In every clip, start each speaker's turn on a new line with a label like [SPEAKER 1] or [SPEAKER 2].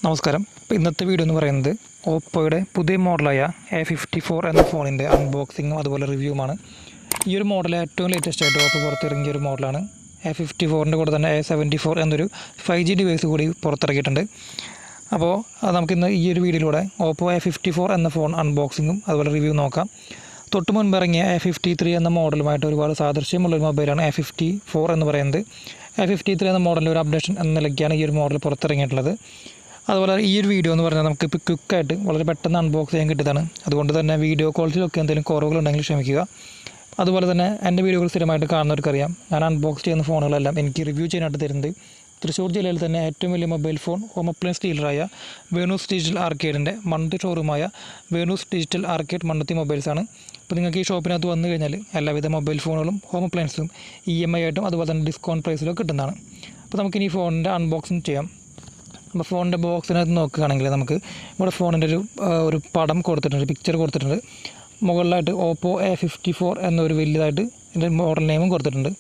[SPEAKER 1] നമസ്കാരം. ഇപ്പോൾ ഇന്നത്തെ വീഡിയോ എന്ന് പറയുന്നത് ഓപ്പോയുടെ പുതിയ മോഡലായ A54 എന്ന ഫോണിൻ്റെ അൺബോക്സിങ്ങും അതുപോലെ റിവ്യൂമാണ്. ഈ ഒരു മോഡൽ ഏറ്റവും ലേറ്റസ്റ്റ് ആയിട്ട് ഓപ്പോ പുറത്തിറങ്ങിയ ഒരു മോഡലാണ്. A54ൻ്റെ കൂടെ തന്നെ A74 എന്നൊരു 5G ഡിവൈസ് കൂടി പുറത്തിറക്കിയിട്ടുണ്ട്. അപ്പോൾ നമുക്കിന്ന് ഈ ഒരു വീഡിയോയിലൂടെ ഓപ്പോ A54 എന്ന ഫോൺ അൺബോക്സിങ്ങും അതുപോലെ റിവ്യൂ നോക്കാം. തൊട്ട് മുൻപ് ഇറങ്ങിയ A53 എന്ന മോഡലുമായിട്ട് ഒരുപാട് സാദൃശ്യമുള്ളൊരു മൊബൈലാണ് A54 എന്ന് പറയുന്നത്. A53 എന്ന മോഡലിൻ്റെ ഒരു അപ്ഡേഷൻ എന്ന നിലയ്ക്കാണ് ഈ ഒരു മോഡൽ പുറത്തിറങ്ങിയിട്ടുള്ളത്. അതുപോലെ ഈ ഒരു വീഡിയോ എന്ന് പറഞ്ഞാൽ നമുക്കിപ്പോൾ ക്വിക്കായിട്ട് വളരെ പെട്ടെന്ന് അൺബോക്സ് ചെയ്യാൻ കിട്ടിയതാണ്. അതുകൊണ്ട് തന്നെ വീഡിയോ ക്വാളിറ്റിയിലൊക്കെ എന്തെങ്കിലും കുറവുകളുണ്ടെങ്കിൽ ക്ഷമിക്കുക. അതുപോലെ തന്നെ എൻ്റെ വീഡിയോകൾ സ്ഥിരമായിട്ട് കാണുന്നവർക്കറിയാം, ഞാൻ അൺബോക്സ് ചെയ്യുന്ന ഫോണുകളെല്ലാം എനിക്ക് റിവ്യൂ ചെയ്യാനായിട്ട് തരുന്നത് തൃശ്ശൂർ ജില്ലയിൽ തന്നെ ഏറ്റവും വലിയ മൊബൈൽ ഫോൺ ഹോം അപ്ലയൻസ് ഡീലറായ വേണൂസ് ഡിജിറ്റൽ ആർക്കേഡിൻ്റെ മണ്ണുത്തി ഷോറൂമായ വേണൂസ് ഡിജിറ്റൽ ആർക്കേഡ് മണ്ണുത്തി മൊബൈൽസാണ്. അപ്പോൾ നിങ്ങൾക്ക് ഈ ഷോപ്പിനകത്ത് വന്നു കഴിഞ്ഞാൽ എല്ലാവിധ മൊബൈൽ ഫോണുകളും ഹോം അപ്ലയൻസും EMI ആയിട്ടും അതുപോലെ തന്നെ ഡിസ്കൗണ്ട് പ്രൈസിലും കിട്ടുന്നതാണ്. അപ്പോൾ നമുക്കിനി ഈ ഫോണിൻ്റെ അൺബോക്സിങ് ചെയ്യാം. അപ്പോൾ ഫോണിൻ്റെ ബോക്സിനകത്ത് നോക്കുകയാണെങ്കിൽ നമുക്ക് ഇവിടെ ഫോണിൻ്റെ ഒരു പടം കൊടുത്തിട്ടുണ്ട്, പിക്ചർ കൊടുത്തിട്ടുണ്ട്. മുകളിലായിട്ട് ഓപ്പോ A54 എന്നൊരു വലിയതായിട്ട് ഇതിൻ്റെ മോഡൽ നെയിമും കൊടുത്തിട്ടുണ്ട്.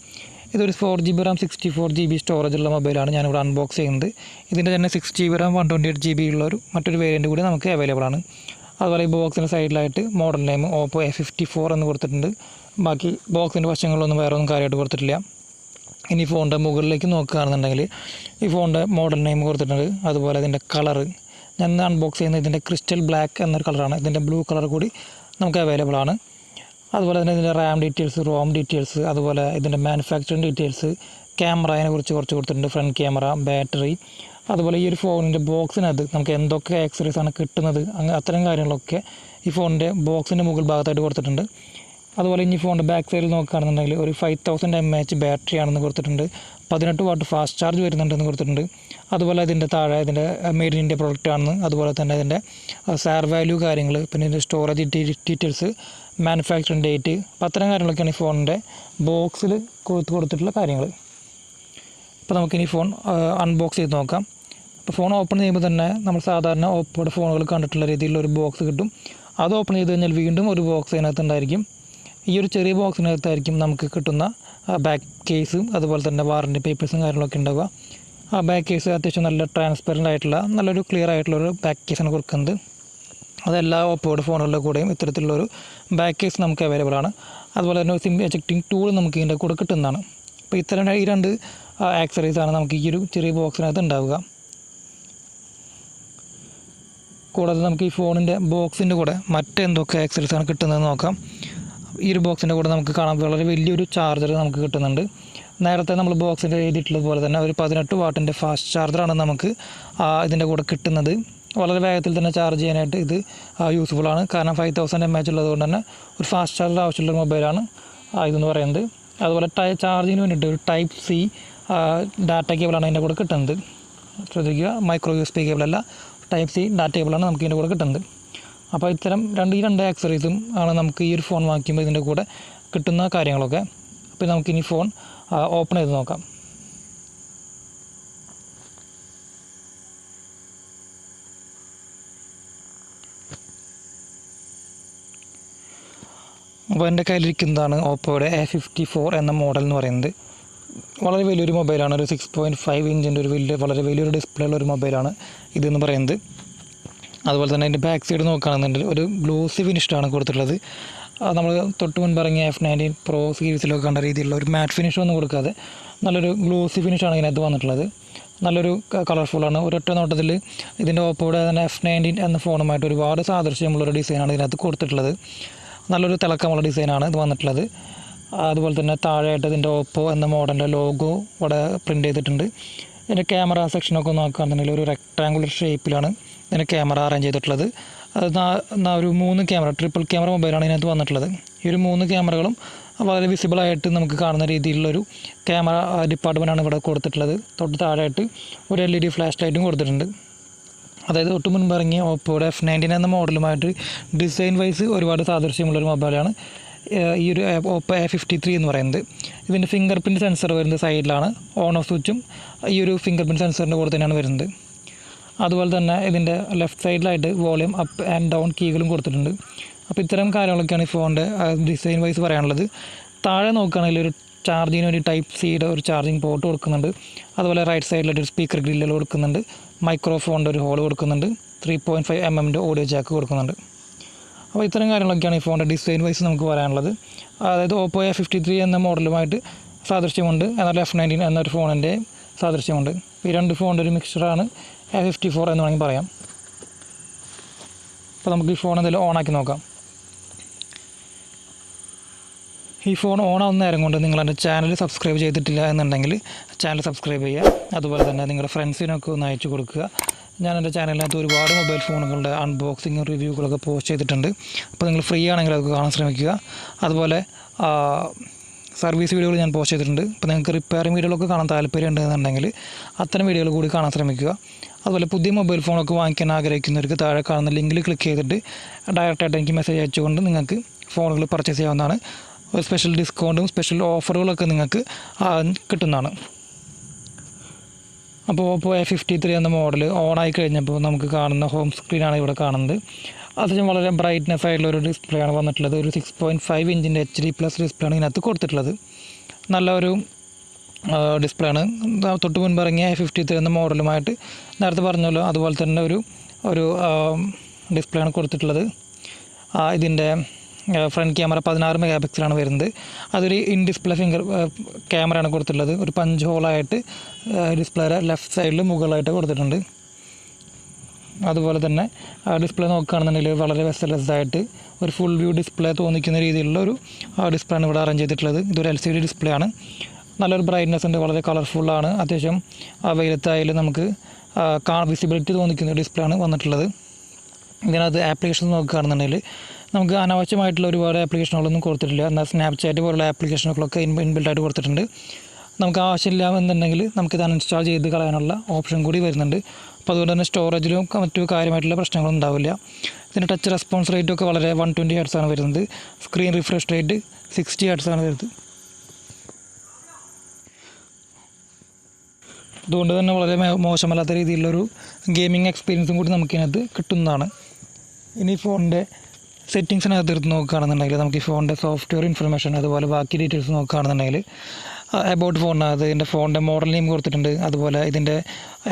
[SPEAKER 1] ഇതൊരു 4GB RAM 64GB സ്റ്റോറേജ് ഉള്ള മൊബൈലാണ് ഞാനിവിടെ അൺബോക്സ് ചെയ്യുന്നത്. ഇതിൻ്റെ തന്നെ 6GB RAM 128GB ഉള്ളൊരു മറ്റൊരു വേരിയൻറ്റ് കൂടി നമുക്ക് അവൈലബിൾ ആണ്. അതുപോലെ ഈ ബോക്സിൻ്റെ സൈഡിലായിട്ട് മോഡൽ നെയിം ഓപ്പോ A54 എന്ന് കൊടുത്തിട്ടുണ്ട്. ബാക്കി ബോക്സിൻ്റെ വശങ്ങളിലൊന്നും വേറെ ഒന്നും കാര്യമായിട്ട് കൊടുത്തിട്ടില്ല. ഇനി ഫോണിൻ്റെ മുകളിലേക്ക് നോക്കുകയാണെന്നുണ്ടെങ്കിൽ ഈ ഫോണിൻ്റെ മോഡൽ നെയിം കൊടുത്തിട്ടുണ്ട്. അതുപോലെ ഇതിൻ്റെ കളറ് ഞാൻ അൺബോക്സ് ചെയ്യുന്നത് ഇതിൻ്റെ ക്രിസ്റ്റൽ ബ്ലാക്ക് എന്നൊരു കളറാണ്. ഇതിൻ്റെ ബ്ലൂ കളർ കൂടി നമുക്ക് അവൈലബിൾ ആണ്. അതുപോലെ തന്നെ ഇതിൻ്റെ റാം ഡീറ്റെയിൽസ്, റോം ഡീറ്റെയിൽസ്, അതുപോലെ ഇതിൻ്റെ മാനുഫാക്ചറിങ് ഡീറ്റെയിൽസ്, ക്യാമറയെ കുറിച്ച് കുറച്ച് കൊടുത്തിട്ടുണ്ട്, ഫ്രണ്ട് ക്യാമറ, ബാറ്ററി. അതുപോലെ ഈ ഒരു ഫോണിൻ്റെ ബോക്സിനകത്ത് നമുക്ക് എന്തൊക്കെ ആക്സറീസാണ് കിട്ടുന്നത്, അത്തരം കാര്യങ്ങളൊക്കെ ഈ ഫോണിൻ്റെ ബോക്സിൻ്റെ മുകൾ ഭാഗത്തായിട്ട് കൊടുത്തിട്ടുണ്ട്. അതുപോലെ ഇനി ഫോണിൻ്റെ ബാക്ക് സൈഡിൽ നോക്കുകയാണെന്നുണ്ടെങ്കിൽ ഒരു 5000 mAh ബാറ്ററി ആണെന്ന് കൊടുത്തിട്ടുണ്ട്. 18 വാട്ട് ഫാസ്റ്റ് ചാർജ് വരുന്നുണ്ടെന്ന് കൊടുത്തിട്ടുണ്ട്. അതുപോലെ ഇതിൻ്റെ താഴെ ഇതിൻ്റെ മെയ്ഡ് ഇൻ ഇന്ത്യ പ്രോഡക്റ്റ് ആണെന്ന്, അതുപോലെ തന്നെ ഇതിൻ്റെ സാർ വാല്യൂ കാര്യങ്ങൾ, പിന്നെ ഇതിൻ്റെ സ്റ്റോറേജ് ഡീറ്റെയിൽസ്, മാനുഫാക്ചറിങ് ഡേറ്റ്, അപ്പം അത്തരം കാര്യങ്ങളൊക്കെയാണ് ഈ ഫോണിൻ്റെ ബോക്സിൽ കൊടുത്തിട്ടുള്ള കാര്യങ്ങൾ. അപ്പോൾ നമുക്കിനി ഫോൺ അൺബോക്സ് ചെയ്ത് നോക്കാം. അപ്പോൾ ഫോൺ ഓപ്പൺ ചെയ്യുമ്പോൾ തന്നെ നമ്മൾ സാധാരണ ഓപ്പോയുടെ ഫോണുകൾ കണ്ടിട്ടുള്ള രീതിയിലുള്ള ഒരു ബോക്സ് കിട്ടും. അത് ഓപ്പൺ ചെയ്ത് കഴിഞ്ഞാൽ വീണ്ടും ഒരു ബോക്സ് അതിനകത്ത് ഉണ്ടായിരിക്കും. ഈ ഒരു ചെറിയ ബോക്സിനകത്തായിരിക്കും നമുക്ക് കിട്ടുന്ന ബാക്ക് കേസും അതുപോലെ തന്നെ വാറൻറ്റി പേപ്പേഴ്സും കാര്യങ്ങളൊക്കെ ഉണ്ടാവുക. ആ ബാക്ക് കേസ് അത്യാവശ്യം നല്ല ട്രാൻസ്പെറൻ്റ് ആയിട്ടുള്ള നല്ലൊരു ക്ലിയർ ആയിട്ടുള്ളൊരു ബാക്ക് കേസാണ് കൊടുക്കുന്നത്. അതെല്ലാ ഓപ്പോയുടെ ഫോണുകളുടെ കൂടെയും ഇത്തരത്തിലുള്ളൊരു ബാക്ക് കേസ് നമുക്ക് അവൈലബിൾ ആണ്. അതുപോലെ തന്നെ സിം എജക്റ്റിംഗ് ടൂൾ നമുക്ക് ഇതിൻ്റെ കൂടെ കിട്ടുന്നതാണ്. അപ്പോൾ ഇത്തരം ഈ രണ്ട് ആക്സറീസാണ് നമുക്ക് ഈ ഒരു ചെറിയ ബോക്സിനകത്ത് ഉണ്ടാവുക. കൂടാതെ നമുക്ക് ഈ ഫോണിൻ്റെ ബോക്സിൻ്റെ കൂടെ മറ്റെന്തൊക്കെ ആക്സറീസാണ് കിട്ടുന്നതെന്ന് നോക്കാം. ഈ ഒരു ബോക്സിൻ്റെ കൂടെ നമുക്ക് കാണാൻ വളരെ വലിയൊരു ചാർജർ നമുക്ക് കിട്ടുന്നുണ്ട്. നേരത്തെ നമ്മൾ ബോക്സിൻ്റെ എഴുതിയിട്ടുള്ളതുപോലെ തന്നെ ഒരു 18 വാട്ടിൻ്റെ ഫാസ്റ്റ് ചാർജറാണ് നമുക്ക് ഇതിൻ്റെ കൂടെ കിട്ടുന്നത്. വളരെ വേഗത്തിൽ തന്നെ ചാർജ് ചെയ്യാനായിട്ട് ഇത് യൂസ്ഫുള്ളാണ്. കാരണം 5000 mAh ഉള്ളതുകൊണ്ട് തന്നെ ഒരു ഫാസ്റ്റ് ചാർജർ ആവശ്യമുള്ള മൊബൈലാണ് ഇതെന്ന് പറയുന്നത്. അതുപോലെ ചാർജിങ്ങിന് വേണ്ടിയിട്ട് ഒരു Type-C ഡാറ്റ കേബിളാണ് ഇതിൻ്റെ കൂടെ കിട്ടുന്നത്. ശ്രദ്ധിക്കുക, മൈക്രോ USB കേബിളല്ല, Type-C ഡാറ്റ കേബിളാണ് നമുക്ക് ഇതിൻ്റെ കൂടെ കിട്ടുന്നത്. അപ്പോൾ ഇത്തരം ഈ രണ്ട് ആക്സറീസും ആണ് നമുക്ക് ഈ ഒരു ഫോൺ വാങ്ങിക്കുമ്പോൾ ഇതിൻ്റെ കൂടെ കിട്ടുന്ന കാര്യങ്ങളൊക്കെ. അപ്പോൾ നമുക്കിനി ഫോൺ ഓപ്പൺ ചെയ്ത് നോക്കാം. അപ്പോൾ എൻ്റെ കയ്യിലിരിക്കുന്നതാണ് ഓപ്പോയുടെ A54 എന്ന മോഡൽ എന്ന് പറയുന്നത്. വളരെ വലിയൊരു മൊബൈലാണ്. ഒരു 6.5 ഇഞ്ചിൻ്റെ ഒരു വളരെ വലിയൊരു ഡിസ്പ്ലേ ഉള്ള ഒരു മൊബൈലാണ് ഇതെന്ന് പറയുന്നത്. അതുപോലെ തന്നെ അതിൻ്റെ ബാക്ക് സൈഡ് നോക്കുകയാണെന്നുണ്ടെങ്കിൽ ഒരു ഗ്ലോസി ഫിനിഷ്ഡാണ് കൊടുത്തിട്ടുള്ളത്. നമ്മൾ തൊട്ട് മുൻപ് ഇറങ്ങിയ F19 Pro സീരീസിലൊക്കെ കണ്ട രീതിയിലുള്ള ഒരു മാറ്റ് ഫിനിഷ് ഒന്നും കൊടുക്കാതെ നല്ലൊരു ഗ്ലോസി ഫിനിഷാണ് ഇതിനകത്ത് വന്നിട്ടുള്ളത്. നല്ലൊരു കളർഫുള്ളാണ്. ഒരൊറ്റ നോട്ടത്തിൽ ഇതിൻ്റെ ഓപ്പോയുടെ തന്നെ F19 എന്ന ഫോണുമായിട്ട് ഒരുപാട് സാദൃശ്യമുള്ളൊരു ഡിസൈനാണ് ഇതിനകത്ത് കൊടുത്തിട്ടുള്ളത്. നല്ലൊരു തിളക്കമുള്ള ഡിസൈനാണ് ഇത് വന്നിട്ടുള്ളത്. അതുപോലെ തന്നെ താഴെയായിട്ട് ഇതിൻ്റെ ഓപ്പോ എന്ന മോഡലിൻ്റെ ലോഗോ ഇവിടെ പ്രിൻ്റ് ചെയ്തിട്ടുണ്ട്. ഇതിൻ്റെ ക്യാമറ സെക്ഷനൊക്കെ നോക്കുകയാണെന്നുണ്ടെങ്കിൽ ഒരു റെക്ടാങ്കുലർ ഷേപ്പിലാണ് ഇതിൻ്റെ ക്യാമറ അറേഞ്ച് ചെയ്തിട്ടുള്ളത്. അത് ഒരു 3 ക്യാമറ, ട്രിപ്പിൾ ക്യാമറ മൊബൈലാണ് ഇതിനകത്ത് വന്നിട്ടുള്ളത്. ഈ ഒരു 3 ക്യാമറകളും വളരെ വിസിബിളായിട്ട് നമുക്ക് കാണുന്ന രീതിയിലുള്ളൊരു ക്യാമറ ഡിപ്പാർട്ട്മെൻറ്റാണ് ഇവിടെ കൊടുത്തിട്ടുള്ളത്. തൊട്ട് താഴെയായിട്ട് ഒരു LED ഫ്ലാഷ് ലൈറ്റും കൊടുത്തിട്ടുണ്ട്. അതായത് തൊട്ട് മുൻപ് ഇറങ്ങിയ ഓപ്പോയുടെ F19 എന്ന മോഡലുമായിട്ട് ഡിസൈൻ വൈസ് ഒരുപാട് സാദൃശ്യമുള്ളൊരു മൊബൈലാണ് ഈ ഒരു ഓപ്പോ A53 എന്ന് പറയുന്നത്. ഇതിൻ്റെ ഫിംഗർ പ്രിൻറ്റ് സെൻസർ വരുന്നത് സൈഡിലാണ്. ഓൺ ഓഫ് സ്വിച്ചും ഈ ഒരു ഫിംഗർ പ്രിൻറ്റ് സെൻസറിൻ്റെ കൂടെ തന്നെയാണ് വരുന്നത്. അതുപോലെ തന്നെ ഇതിൻ്റെ ലെഫ്റ്റ് സൈഡിലായിട്ട് വോളിയം അപ്പ് ആൻഡ് ഡൗൺ കീകളും കൊടുത്തിട്ടുണ്ട്. അപ്പോൾ ഇത്തരം കാര്യങ്ങളൊക്കെയാണ് ഈ ഫോണിൻ്റെ ഡിസൈൻ വൈസ് പറയാനുള്ളത്. താഴെ നോക്കുകയാണെങ്കിൽ ഒരു ചാർജിങ്ങിന് വേണ്ടി Type-C ഒരു ചാർജിങ് പോർട്ട് കൊടുക്കുന്നുണ്ട്. അതുപോലെ റൈറ്റ് സൈഡിലായിട്ട് ഒരു സ്പീക്കർ ഗ്രില്ലുകൾ കൊടുക്കുന്നുണ്ട്. മൈക്രോഫോണിൻ്റെ ഒരു ഹോൾ കൊടുക്കുന്നുണ്ട്, 3.5 mm ഓഡിയോ ജാക്ക് കൊടുക്കുന്നുണ്ട്. അപ്പോൾ ഇത്തരം കാര്യങ്ങളൊക്കെയാണ് ഈ ഫോണിൻ്റെ ഡിസൈൻ വൈസ് നമുക്ക് പറയാനുള്ളത്. അതായത് Oppo A53 എന്ന മോഡലുമായിട്ട് സാദൃശ്യമുണ്ട്, എന്നാൽ F19 എന്നൊരു ഫോണിൻ്റെ സാദൃശ്യമുണ്ട്. ഈ രണ്ട് ഫോണിൻ്റെ ഒരു മിക്സ്ചറാണ് A54 എന്ന് വേണമെങ്കിൽ പറയാം. അപ്പോൾ നമുക്ക് ഈ ഫോൺ എന്തെങ്കിലും ഓണാക്കി നോക്കാം. ഈ ഫോൺ ഓണാവുന്ന നേരം കൊണ്ട് നിങ്ങൾ എൻ്റെ ചാനൽ സബ്സ്ക്രൈബ് ചെയ്തിട്ടില്ല എന്നുണ്ടെങ്കിൽ ചാനൽ സബ്സ്ക്രൈബ് ചെയ്യുക. അതുപോലെ തന്നെ നിങ്ങളുടെ ഫ്രണ്ട്സിനൊക്കെ ഒന്ന് അയച്ചു കൊടുക്കുക. ഞാൻ എൻ്റെ ചാനലിനകത്ത് ഒരുപാട് മൊബൈൽ ഫോണുകളുടെ അൺബോക്സിങ് റിവ്യൂകളൊക്കെ പോസ്റ്റ് ചെയ്തിട്ടുണ്ട്. അപ്പോൾ നിങ്ങൾ ഫ്രീ ആണെങ്കിൽ അതൊക്കെ കാണാൻ ശ്രമിക്കുക. അതുപോലെ സർവീസ് വീഡിയോകൾ ഞാൻ പോസ്റ്റ് ചെയ്തിട്ടുണ്ട്. അപ്പോൾ നിങ്ങൾക്ക് റിപ്പയറിംഗ് വീഡിയോകളൊക്കെ കാണാൻ താല്പര്യം ഉണ്ടെന്നുണ്ടെങ്കിൽ അത്തരം വീഡിയോകൾ കൂടി കാണാൻ ശ്രമിക്കുക. അതുപോലെ പുതിയ മൊബൈൽ ഫോണൊക്കെ വാങ്ങിക്കാൻ ആഗ്രഹിക്കുന്നവർക്ക് താഴെ കാണുന്ന ലിങ്കിൽ ക്ലിക്ക് ചെയ്തിട്ട് ഡയറക്റ്റായിട്ട് എനിക്ക് മെസ്സേജ് അയച്ചുകൊണ്ട് നിങ്ങൾക്ക് ഫോണുകൾ പർച്ചേസ് ചെയ്യാവുന്നതാണ്. സ്പെഷ്യൽ ഡിസ്കൗണ്ടും സ്പെഷ്യൽ ഓഫറുകളൊക്കെ നിങ്ങൾക്ക് കിട്ടുന്നതാണ്. അപ്പോൾ Oppo A53 എന്ന മോഡൽ ഓണായി കഴിഞ്ഞപ്പോൾ നമുക്ക് കാണുന്ന ഹോം സ്ക്രീനാണ് ഇവിടെ കാണുന്നത്. അത്യാവശ്യം വളരെ ബ്രൈറ്റ്നെസ് ആയിട്ടുള്ള ഒരു ഡിസ്പ്ലേ ആണ് വന്നിട്ടുള്ളത്. ഒരു 6.5 ഇഞ്ചിൻ്റെ HD+ ഡിസ്പ്ലേ ആണ് ഇതിനകത്ത് കൊടുത്തിട്ടുള്ളത്. നല്ല ഒരു ഡിസ്പ്ലേ ആണ്. തൊട്ട് മുൻപ് ഇറങ്ങിയ A53 എന്ന മോഡലുമായിട്ട് നേരത്തെ പറഞ്ഞല്ലോ അതുപോലെ തന്നെ ഒരു ഡിസ്പ്ലേ ആണ് കൊടുത്തിട്ടുള്ളത്. ഇതിൻ്റെ ഫ്രണ്ട് ക്യാമറ 16 മെഗാപിക്സലാണ് വരുന്നത്. അതൊരു ഇൻ ഡിസ്പ്ലേ ഫിംഗർ ക്യാമറയാണ് കൊടുത്തിട്ടുള്ളത്. ഒരു പഞ്ച് ഹോളായിട്ട് ഡിസ്പ്ലേയുടെ ലെഫ്റ്റ് സൈഡിൽ മുകളിലായിട്ട് കൊടുത്തിട്ടുണ്ട്. അതുപോലെ തന്നെ ഡിസ്പ്ലേ നോക്കുകയാണെന്നുണ്ടെങ്കിൽ വളരെ വെസലെസ്സായിട്ട് ഒരു ഫുൾ വ്യൂ ഡിസ്പ്ലേ തോന്നിക്കുന്ന രീതിയിലുള്ള ഒരു ഡിസ്പ്ലേ ആണ് ഇവിടെ അറേഞ്ച് ചെയ്തിട്ടുള്ളത്. ഇതൊരു LCD ഡിസ്പ്ലേ ആണ്. നല്ലൊരു ബ്രൈറ്റ്നെസ് ഉണ്ട്, വളരെ കളർഫുള്ളാണ്. അത്യാവശ്യം വെയിലത്തായാലും നമുക്ക് വിസിബിലിറ്റി തോന്നിക്കുന്ന ഡിസ്പ്ലേ ആണ് വന്നിട്ടുള്ളത്. ഇതിനകത്ത് ആപ്ലിക്കേഷൻസ് നോക്കുകയാണെന്നുണ്ടെങ്കിൽ നമുക്ക് അനാവശ്യമായിട്ടുള്ള ഒരുപാട് ആപ്ലിക്കേഷനുകളൊന്നും കൊടുത്തിട്ടില്ല. എന്നാൽ സ്നാപ്ചാറ്റ് പോലുള്ള ആപ്ലിക്കേഷനുകളൊക്കെ ഇൻബിൽഡായിട്ട് കൊടുത്തിട്ടുണ്ട്. നമുക്ക് ആവശ്യമില്ല എന്നുണ്ടെങ്കിൽ നമുക്കിത് അൺഇൻസ്റ്റാൾ ചെയ്ത് കളയാനുള്ള ഓപ്ഷൻ കൂടി വരുന്നുണ്ട്. അപ്പോൾ അതുകൊണ്ട് തന്നെ സ്റ്റോറേജിലും മറ്റു കാര്യമായിട്ടുള്ള പ്രശ്നങ്ങളൊന്നും ഉണ്ടാവില്ല. ഇതിൻ്റെ ടച്ച് റെസ്പോൺസ് റേറ്റ് ഒക്കെ വളരെ 120 Hz ആണ് വരുന്നത്. സ്ക്രീൻ റിഫ്രഷ് റേറ്റ് 60 Hz ആണ് വരുന്നത്. അതുകൊണ്ട് തന്നെ വളരെ മോശമല്ലാത്ത രീതിയിലുള്ളൊരു ഗെയിമിംഗ് എക്സ്പീരിയൻസും കൂടി നമുക്കിതിനകത്ത് കിട്ടുന്നതാണ്. ഇനി ഫോണിൻ്റെ സെറ്റിങ്സിനകത്ത് എടുത്ത് നോക്കുകയാണെന്നുണ്ടെങ്കിൽ നമുക്ക് ഈ ഫോണിൻ്റെ സോഫ്റ്റ്വെയർ ഇൻഫർമേഷൻ അതുപോലെ ബാക്കി ഡീറ്റെയിൽസ് നോക്കുകയാണെന്നുണ്ടെങ്കിൽ അബൌട്ട് ഫോണിനകത്ത് ഇതിൻ്റെ ഫോണിൻ്റെ മോഡൽ നെയിം കൊടുത്തിട്ടുണ്ട്. അതുപോലെ ഇതിൻ്റെ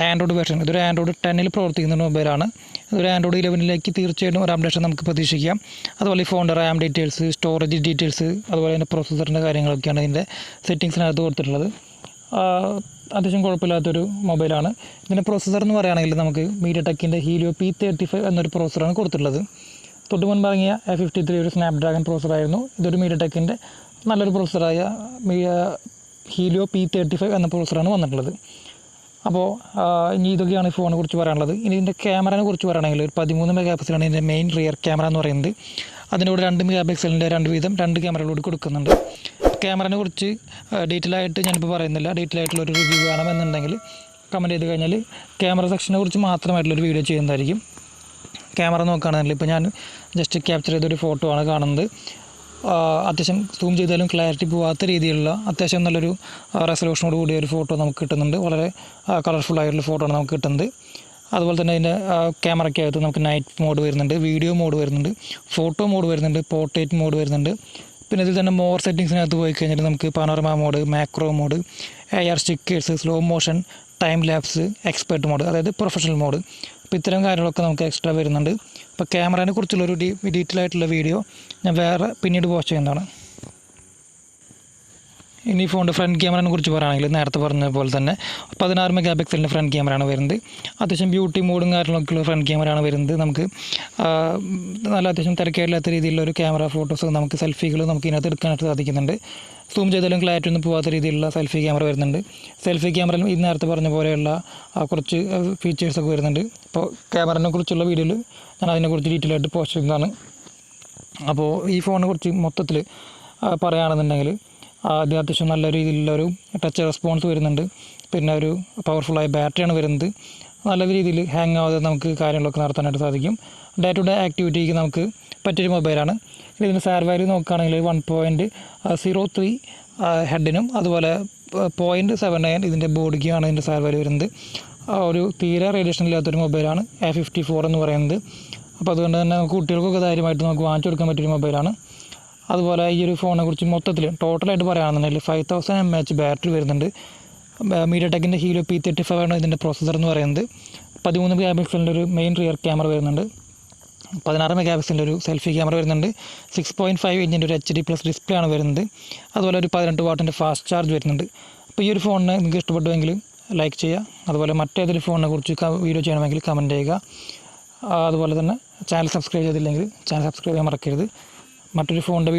[SPEAKER 1] ആൻഡ്രോയിഡ് വേർഷൻ, ഇതൊരു ആൻഡ്രോയിഡ് 10 പ്രവർത്തിക്കുന്ന മൊബൈലാണ്. ഇതൊരു ആൻഡ്രോയിഡ് 11 തീർച്ചയായിട്ടും ഒരു അപ്ഡേഷൻ നമുക്ക് പ്രതീക്ഷിക്കാം. അതുപോലെ ഈ ഫോണിൻ്റെ റാം ഡീറ്റെയിൽസ്, സ്റ്റോറേജ് ഡീറ്റെയിൽസ്, അതുപോലെ ഇതിൻ്റെ പ്രൊസസ്സറിൻ്റെ കാര്യങ്ങളൊക്കെയാണ് ഇതിൻ്റെ സെറ്റിങ്സിനകത്ത് കൊടുത്തിട്ടുള്ളത്. അത്യാവശ്യം കുഴപ്പമില്ലാത്തൊരു മൊബൈലാണ്. ഇതിൻ്റെ പ്രൊസസ്സർ എന്ന് പറയുകയാണെങ്കിൽ നമുക്ക് മീഡിയടെക്കിൻ്റെ ഹീലിയോ P35 എന്നൊരു പ്രോസസ്സറാണ് കൊടുത്തിട്ടുള്ളത്. തൊട്ട് മുൻപ് ഇറങ്ങിയ A53 ഒരു സ്നാപ്ഡ്രാഗൺ പ്രോസസ്സറായിരുന്നു. ഇതൊരു മീഡിയടെക്കിൻ്റെ നല്ലൊരു പ്രോസസ്സറായ ഹീലിയോ P35 എന്ന പ്രോസസ്സറാണ് വന്നിട്ടുള്ളത്. അപ്പോൾ ഇനി ഇതൊക്കെയാണ് ഈ ഫോണിനെ കുറിച്ച് പറയാനുള്ളത്. ഇനി ഇതിൻ്റെ ക്യാമറയെ കുറിച്ച് പറയുകയാണെങ്കിൽ ഒരു 13 മെഗാപിക്സലാണ് ഇതിൻ്റെ മെയിൻ റിയർ ക്യാമറ എന്ന് പറയുന്നത്. അതിൻ്റെ കൂടെ 2 മെഗാപിക്സലിൻ്റെ രണ്ട് ക്യാമറകളോട് കൊടുക്കുന്നുണ്ട്. ക്യാമറയെ കുറിച്ച് ഡീറ്റെയിൽ ആയിട്ട് ഞാനിപ്പോൾ പറയുന്നില്ല. ഡീറ്റെയിൽ ആയിട്ടുള്ളൊരു റിവ്യൂ വേണമെന്നുണ്ടെങ്കിൽ കമൻറ്റ് ചെയ്ത് കഴിഞ്ഞാൽ ക്യാമറ സെക്ഷനെ കുറിച്ച് മാത്രമായിട്ടുള്ളൊരു വീഡിയോ ചെയ്യുന്നതായിരിക്കും. ക്യാമറ നോക്കുകയാണെങ്കിൽ ഇപ്പോൾ ഞാൻ ജസ്റ്റ് ക്യാപ്ചർ ചെയ്തൊരു ഫോട്ടോ ആണ് കാണുന്നത്. അത്യാവശ്യം സൂം ചെയ്താലും ക്ലാരിറ്റി പോകാത്ത രീതിയിലുള്ള അത്യാവശ്യം നല്ലൊരു റെസൊല്യൂഷനോട് കൂടിയ ഒരു ഫോട്ടോ നമുക്ക് കിട്ടുന്നുണ്ട്. വളരെ കളർഫുള്ളായിട്ടുള്ള ഫോട്ടോ ആണ് നമുക്ക് കിട്ടുന്നത്. അതുപോലെ തന്നെ ഇതിൻ്റെ ക്യാമറയ്ക്കകത്ത് നമുക്ക് നൈറ്റ് മോഡ് വരുന്നുണ്ട്, വീഡിയോ മോഡ് വരുന്നുണ്ട്, ഫോട്ടോ മോഡ് വരുന്നുണ്ട്, പോർട്രേറ്റ് മോഡ് വരുന്നുണ്ട്. പിന്നെ ഇതിൽ തന്നെ മോർ സെറ്റിങ്സിനകത്ത് പോയി കഴിഞ്ഞാൽ നമുക്ക് panorama mode, macro mode, AR stickers, slow motion, time lapse, expert mode, അതായത് പ്രൊഫഷണൽ മോഡ്. അപ്പോൾ ഇത്തരം കാര്യങ്ങളൊക്കെ നമുക്ക് എക്സ്ട്രാ വരുന്നുണ്ട്. അപ്പോൾ ക്യാമറയെ കുറിച്ചുള്ളൊരു ഡീറ്റെയിൽ ആയിട്ടുള്ള വീഡിയോ ഞാൻ വേറെ പിന്നീട് പോസ്റ്റ് ചെയ്യുന്നതാണ്. ഇനി ഫോണിൻ്റെ ഫ്രണ്ട് ക്യാമറയെ കുറിച്ച് പറയുകയാണെങ്കിൽ നേരത്തെ പറഞ്ഞ പോലെ തന്നെ 16 മെഗാപിക്സലിൻ്റെ ഫ്രണ്ട് ക്യാമറയാണ് വരുന്നത്. അത്യാവശ്യം ബ്യൂട്ടി മോഡും കാര്യങ്ങളൊക്കെയുള്ള ഫ്രണ്ട് ക്യാമറയാണ് വരുന്നത്. നമുക്ക് നല്ല അത്യാവശ്യം തിരക്കേടില്ലാത്ത രീതിയിലുള്ള ഒരു ക്യാമറ ഫോട്ടോസ് നമുക്ക് സെൽഫികൾ നമുക്ക് ഇതിനകത്ത് എടുക്കാനായിട്ട് സാധിക്കുന്നുണ്ട്. സൂം ചെയ്താലും ക്ലാരിറ്റി ഒന്നും പോകാത്ത രീതിയിലുള്ള സെൽഫി ക്യാമറ വരുന്നുണ്ട്. സെൽഫി ക്യാമറയിൽ ഇത് നേരത്തെ പറഞ്ഞ പോലെയുള്ള കുറച്ച് ഫീച്ചേഴ്സൊക്കെ വരുന്നുണ്ട്. അപ്പോൾ ക്യാമറയെ കുറിച്ചുള്ള വീഡിയോയിൽ ഞാൻ അതിനെക്കുറിച്ച് ഡീറ്റെയിൽ ആയിട്ട് പോസ്റ്റ് ചെയ്യുന്നതാണ്. അപ്പോൾ ഈ ഫോണിനെ കുറിച്ച് മൊത്തത്തിൽ പറയുകയാണെന്നുണ്ടെങ്കിൽ അത് അത്യാവശ്യം നല്ല രീതിയിലുള്ളൊരു ടച്ച് റെസ്പോൺസ് വരുന്നുണ്ട്. പിന്നെ ഒരു പവർഫുള്ളായ ബാറ്ററിയാണ് വരുന്നത്. നല്ല രീതിയിൽ ഹാങ് ആവാതെ നമുക്ക് കാര്യങ്ങളൊക്കെ നടത്താനായിട്ട് സാധിക്കും. ഡേ ടു ഡേ ആക്ടിവിറ്റിക്ക് നമുക്ക് പറ്റിയൊരു മൊബൈലാണ്. ഇതിൻ്റെ സാർ വാല്യൂ നോക്കുകയാണെങ്കിൽ 1.03 ഹെഡിനും അതുപോലെ 0.79 ഇതിൻ്റെ ബോഡിക്കാണ് ഇതിൻ്റെ സാർ വാല്യൂ വരുന്നത്. ഒരു തീരെ റേഡിയേഷൻ ഇല്ലാത്തൊരു മൊബൈലാണ് A54 എന്ന് പറയുന്നത്. അപ്പോൾ അതുകൊണ്ട് തന്നെ നമുക്ക് കുട്ടികൾക്കൊക്കെ ധൈര്യമായിട്ട് നമുക്ക് വാങ്ങിച്ചു കൊടുക്കാൻ പറ്റിയൊരു മൊബൈലാണ്. അതുപോലെ ഈ ഒരു ഫോണിനെ കുറിച്ച് മൊത്തത്തിൽ ടോട്ടലായിട്ട് പറയുകയാണെന്നുണ്ടെങ്കിൽ 5000 mAh ബാറ്ററി വരുന്നുണ്ട്. മീഡിയടെക്കിൻ്റെ ഹീലിയോ P35 ആണ് ഇതിൻ്റെ പ്രോസസ്സർ എന്ന് പറയുന്നത്. 13 മെഗാ പിക്സലിൻ്റെ ഒരു മെയിൻ റിയർ ക്യാമറ വരുന്നുണ്ട്. 16 മെഗാ പിക്സലിൻ്റെ ഒരു സെൽഫി ക്യാമറ വരുന്നുണ്ട്. 6.5 ഇഞ്ചിൻ്റെ ഒരു HD+ ഡിസ്പ്ലേ ആണ് വരുന്നത്. അതുപോലെ ഒരു 18 വാട്ടിൻ്റെ ഫാസ്റ്റ് ചാർജ് വരുന്നുണ്ട്. അപ്പോൾ ഈ ഒരു ഫോണിന് നിങ്ങൾക്ക് ഇഷ്ടപ്പെട്ടുവെങ്കിൽ ലൈക്ക് ചെയ്യുക. അതുപോലെ മറ്റേതൊരു ഫോണിനെ കുറിച്ച് വീഡിയോ ചെയ്യണമെങ്കിൽ കമൻറ്റ് ചെയ്യുക. അതുപോലെ തന്നെ ചാനൽ സബ്സ്ക്രൈബ് ചെയ്തില്ലെങ്കിൽ ചാനൽ സബ്സ്ക്രൈബ് ചെയ്യാൻ മറക്കരുത്. മറ്റൊരു ഫോണിൻ്റെ